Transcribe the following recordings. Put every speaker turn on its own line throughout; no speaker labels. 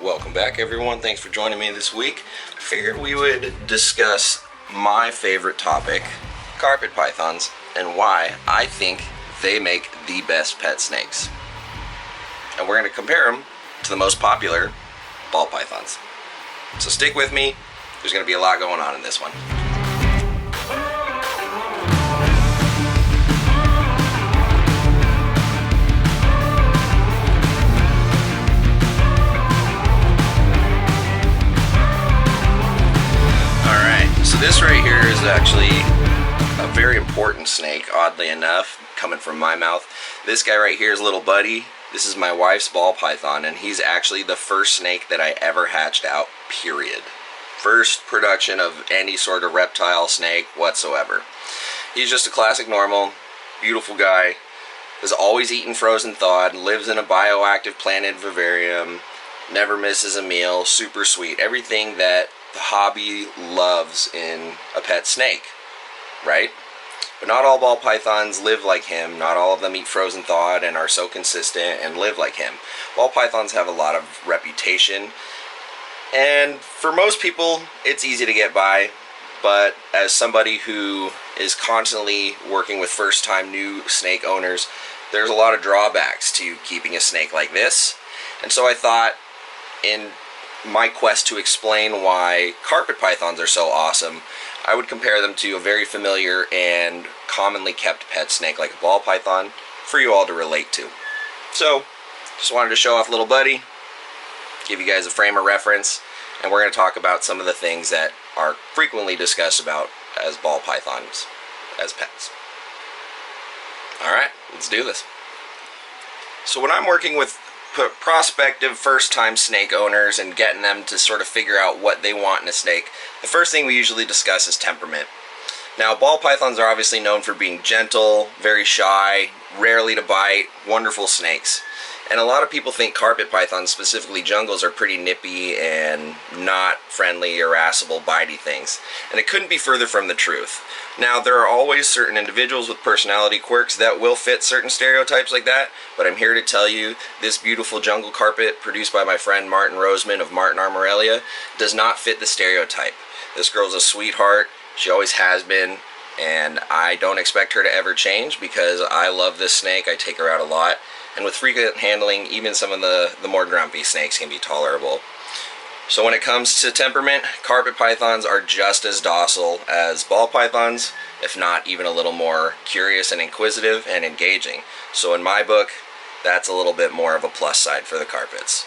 Welcome back, everyone. Thanks for joining me this week. I figured we would discuss my favorite topic, carpet pythons, and why I think they make the best pet snakes. And we're going to compare them to the most popular ball pythons. So stick with me. There's going to be a lot going on in this one. So this right here is actually a very important snake, oddly enough, coming from my mouth. This guy right here is Little Buddy. This is my wife's ball python, and he's actually the first snake that I ever hatched out, period. First production of any sort of reptile snake whatsoever. He's just a classic normal, beautiful guy, has always eaten frozen thawed, lives in a bioactive planted vivarium, never misses a meal, super sweet. Everything that the hobby loves in a pet snake, right? But not all ball pythons live like him. Not all of them eat frozen thawed and are so consistent and live like him. Ball pythons have a lot of reputation, and for most people it's easy to get by, but as somebody who is constantly working with first-time new snake owners, there's a lot of drawbacks to keeping a snake like this. And so I thought, in my quest to explain why carpet pythons are so awesome, I would compare them to a very familiar and commonly kept pet snake like a ball python for you all to relate to. So, just wanted to show off Little Buddy, give you guys a frame of reference, and we're going to talk about some of the things that are frequently discussed about as ball pythons as pets. Alright, let's do this. So when I'm working with prospective first-time snake owners and getting them to sort of figure out what they want in a snake, the first thing we usually discuss is temperament. Now, ball pythons are obviously known for being gentle, very shy, rarely to bite, wonderful snakes. And a lot of people think carpet pythons, specifically jungles, are pretty nippy and not friendly, irascible, bitey things. And it couldn't be further from the truth. Now, there are always certain individuals with personality quirks that will fit certain stereotypes like that, but I'm here to tell you this beautiful jungle carpet produced by my friend Martin Roseman of Martin Armorelia does not fit the stereotype. This girl's a sweetheart, she always has been, and I don't expect her to ever change because I love this snake. I take her out a lot. And with frequent handling, even some of the more grumpy snakes can be tolerable. So when it comes to temperament, carpet pythons are just as docile as ball pythons, if not even a little more curious and inquisitive and engaging. So in my book, that's a little bit more of a plus side for the carpets.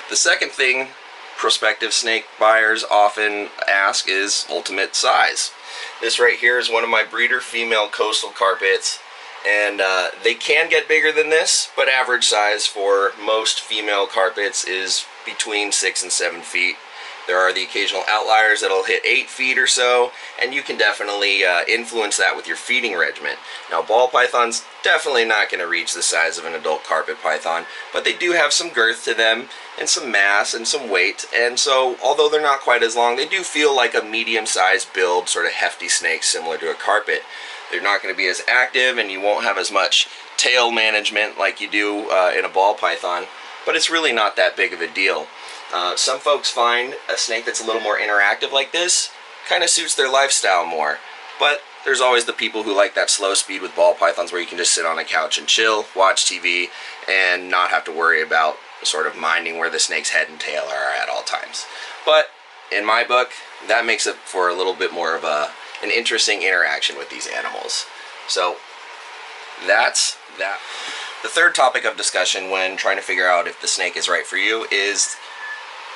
The second thing prospective snake buyers often ask is ultimate size. This right here is one of my breeder female coastal carpets. And they can get bigger than this, but average size for most female carpets is between 6 and 7 feet. There are the occasional outliers that'll hit 8 feet or so, and you can definitely influence that with your feeding regimen. Now, ball pythons definitely not going to reach the size of an adult carpet python, but they do have some girth to them and some mass and some weight, and so although they're not quite as long, they do feel like a medium-sized build, sort of hefty snake similar to a carpet. They're not going to be as active, and you won't have as much tail management like you do in a ball python, but it's really not that big of a deal. Some folks find a snake that's a little more interactive like this kind of suits their lifestyle more, but there's always the people who like that slow speed with ball pythons where you can just sit on a couch and chill, watch TV, and not have to worry about sort of minding where the snake's head and tail are at all times. But in my book, that makes it for a little bit more of an interesting interaction with these animals. So that's that. The third topic of discussion when trying to figure out if the snake is right for you is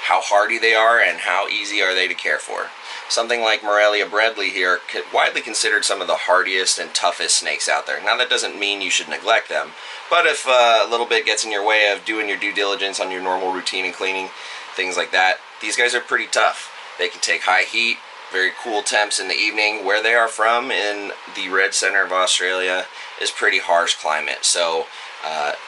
how hardy they are and how easy are they to care for. Something like Morelia Bredli here, widely considered some of the hardiest and toughest snakes out there. Now that doesn't mean you should neglect them, but if a little bit gets in your way of doing your due diligence on your normal routine and cleaning, things like that, these guys are pretty tough. They can take high heat, very cool temps in the evening. Where they are from in the red center of Australia is pretty harsh climate. So,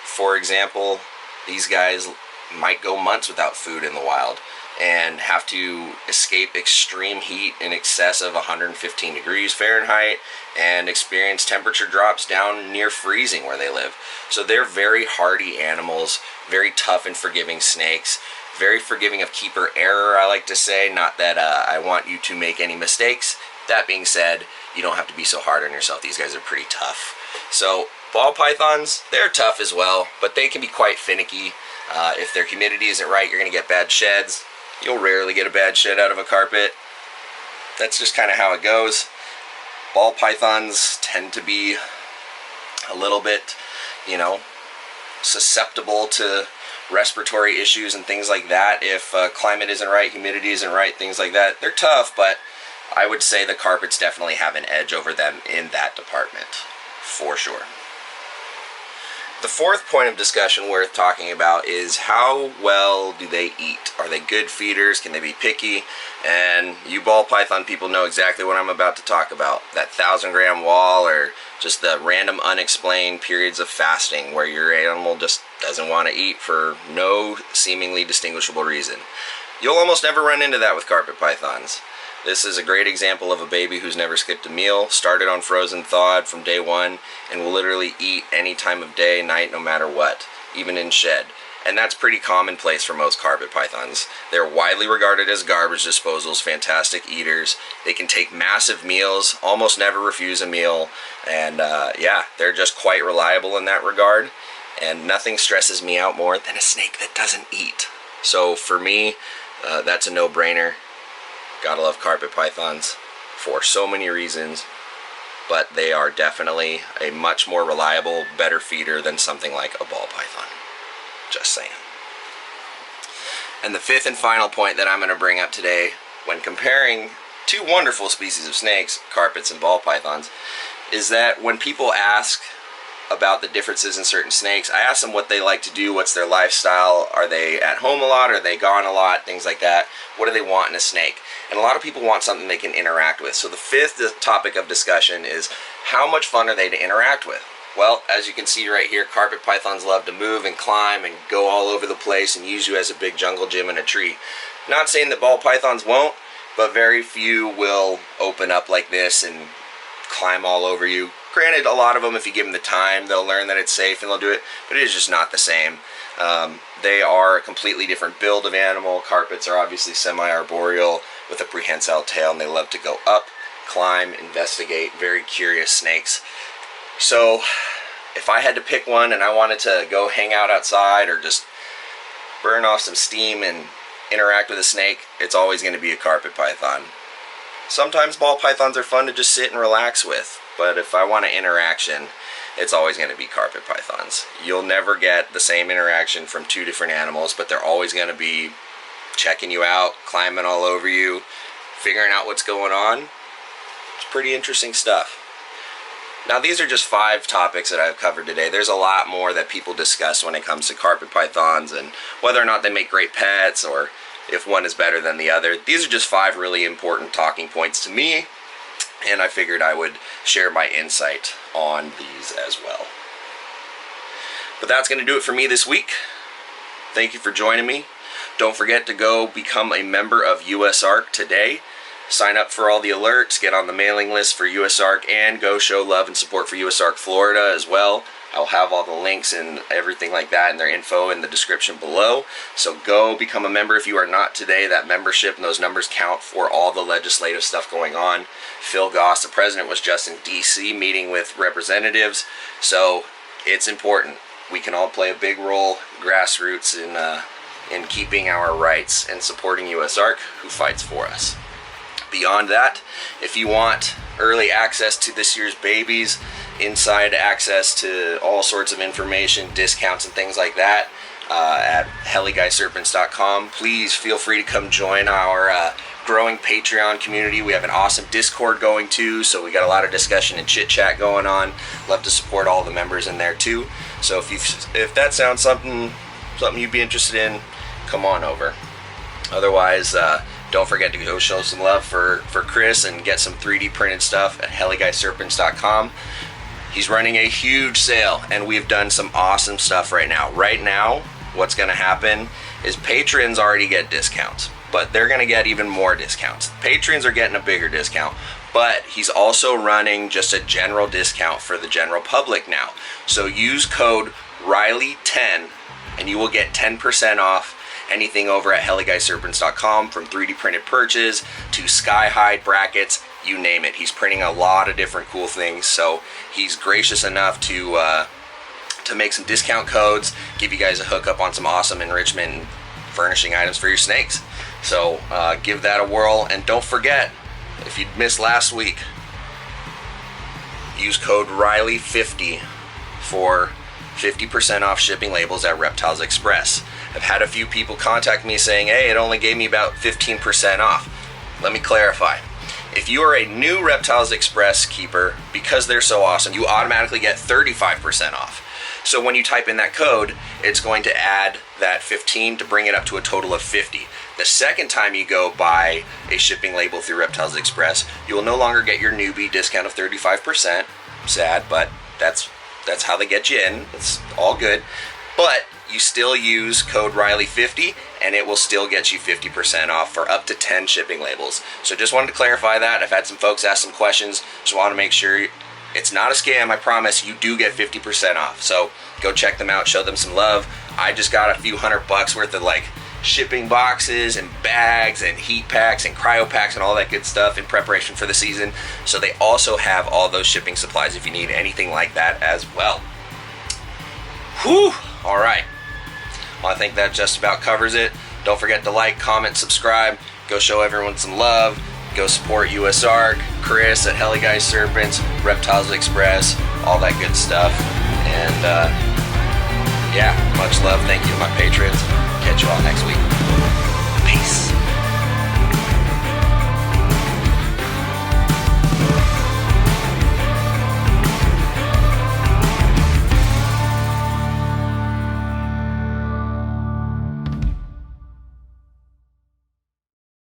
for example, these guys might go months without food in the wild. and have to escape extreme heat in excess of 115 degrees Fahrenheit and experience temperature drops down near freezing where they live. So they're very hardy animals, very tough and forgiving snakes, very forgiving of keeper error, I like to say. Not that I want you to make any mistakes. That being said, you don't have to be so hard on yourself. These guys are pretty tough. So ball pythons, they're tough as well, but they can be quite finicky. If their humidity isn't right, you're going to get bad sheds. You'll rarely get a bad shed out of a carpet. That's just kind of how it goes. Ball pythons tend to be a little bit, susceptible to respiratory issues and things like that. If climate isn't right, humidity isn't right, things like that. They're tough, but I would say the carpets definitely have an edge over them in that department, for sure. The fourth point of discussion worth talking about is how well do they eat? Are they good feeders? Can they be picky? And you ball python people know exactly what I'm about to talk about. That 1,000-gram wall, or just the random unexplained periods of fasting where your animal just doesn't want to eat for no seemingly distinguishable reason. You'll almost never run into that with carpet pythons. This is a great example of a baby who's never skipped a meal, started on frozen thawed from day one, and will literally eat any time of day, night, no matter what, even in shed. And that's pretty commonplace for most carpet pythons. They're widely regarded as garbage disposals, fantastic eaters. They can take massive meals, almost never refuse a meal, and yeah, they're just quite reliable in that regard. And nothing stresses me out more than a snake that doesn't eat. So for me, that's a no-brainer. Gotta love carpet pythons for so many reasons, but they are definitely a much more reliable, better feeder than something like a ball python. Just saying. And the fifth and final point that I'm going to bring up today, when comparing two wonderful species of snakes, carpets and ball pythons, is that when people ask about the differences in certain snakes, I ask them what they like to do, what's their lifestyle, are they at home a lot, are they gone a lot, things like that. What do they want in a snake? And a lot of people want something they can interact with. So the fifth topic of discussion is how much fun are they to interact with? Well, as you can see right here, carpet pythons love to move and climb and go all over the place and use you as a big jungle gym in a tree. Not saying that ball pythons won't, but very few will open up like this and climb all over you. Granted, a lot of them, if you give them the time, they'll learn that it's safe and they'll do it, but it is just not the same. They are a completely different build of animal. Carpets are obviously semi-arboreal with a prehensile tail, and they love to go up, climb, investigate, very curious snakes. So if I had to pick one and I wanted to go hang out outside or just burn off some steam and interact with a snake, it's always going to be a carpet python. Sometimes ball pythons are fun to just sit and relax with, but if I want an interaction, it's always going to be carpet pythons. You'll never get the same interaction from two different animals, but they're always going to be checking you out, climbing all over you, figuring out what's going on. It's pretty interesting stuff. Now, these are just 5 topics that I've covered today. There's a lot more that people discuss when it comes to carpet pythons and whether or not they make great pets or if one is better than the other. These are just 5 really important talking points to me, and I figured I would share my insight on these as well. But that's going to do it for me this week. Thank you for joining me. Don't forget to go become a member of USARK today. Sign up for all the alerts, get on the mailing list for USARK, and go show love and support for USARK Florida as well. I'll have all the links and everything like that and their info in the description below. So go become a member if you are not today. That membership and those numbers count for all the legislative stuff going on. Phil Goss, the president, was just in DC meeting with representatives. So it's important. We can all play a big role, grassroots, in keeping our rights and supporting USARK, who fights for us. Beyond that, if you want early access to this year's babies, inside access to all sorts of information, discounts and things like that at heliguyserpents.com, please feel free to come join our growing Patreon community. We have an awesome Discord going too, so we got a lot of discussion and chit chat going on. Love to support all the members in there too. So if that sounds something you'd be interested in, come on over. Otherwise, don't forget to go show some love for Chris and get some 3D printed stuff at heliguyserpents.com. He's running a huge sale, and we've done some awesome stuff right now. Right now, what's going to happen is patrons already get discounts. but they're going to get even more discounts. Patrons are getting a bigger discount, but he's also running just a general discount for the general public now. So use code Riley10 and you will get 10% off anything over at HeliGuySerpents.com, from 3D printed perches to sky hide brackets, you name it. He's printing a lot of different cool things, so he's gracious enough to make some discount codes, give you guys a hookup on some awesome enrichment and furnishing items for your snakes. So give that a whirl, and don't forget, if you missed last week, use code Riley50 for 50% off shipping labels at Reptiles Express. I've had a few people contact me saying, hey, it only gave me about 15% off. Let me clarify. If you are a new Reptiles Express keeper, because they're so awesome, you automatically get 35% off. So when you type in that code, it's going to add that 15 to bring it up to a total of 50. The second time you go buy a shipping label through Reptiles Express, you will no longer get your newbie discount of 35%. Sad, but that's how they get you in. It's all good. But you still use code Riley50 and it will still get you 50% off for up to 10 shipping labels. So just wanted to clarify that. I've had some folks ask some questions. Just want to make sure it's not a scam. I promise you do get 50% off. So go check them out, show them some love. I just got a few $100 worth of like shipping boxes and bags and heat packs and cryo packs and all that good stuff in preparation for the season. So they also have all those shipping supplies if you need anything like that as well. Whew! All right. Well, I think that just about covers it. Don't forget to like, comment, subscribe. Go show everyone some love. Go support USARK, Chris at Heli Guy Serpents, Reptiles Express, all that good stuff. And yeah, much love. Thank you to my patrons. Catch you all next week. Peace.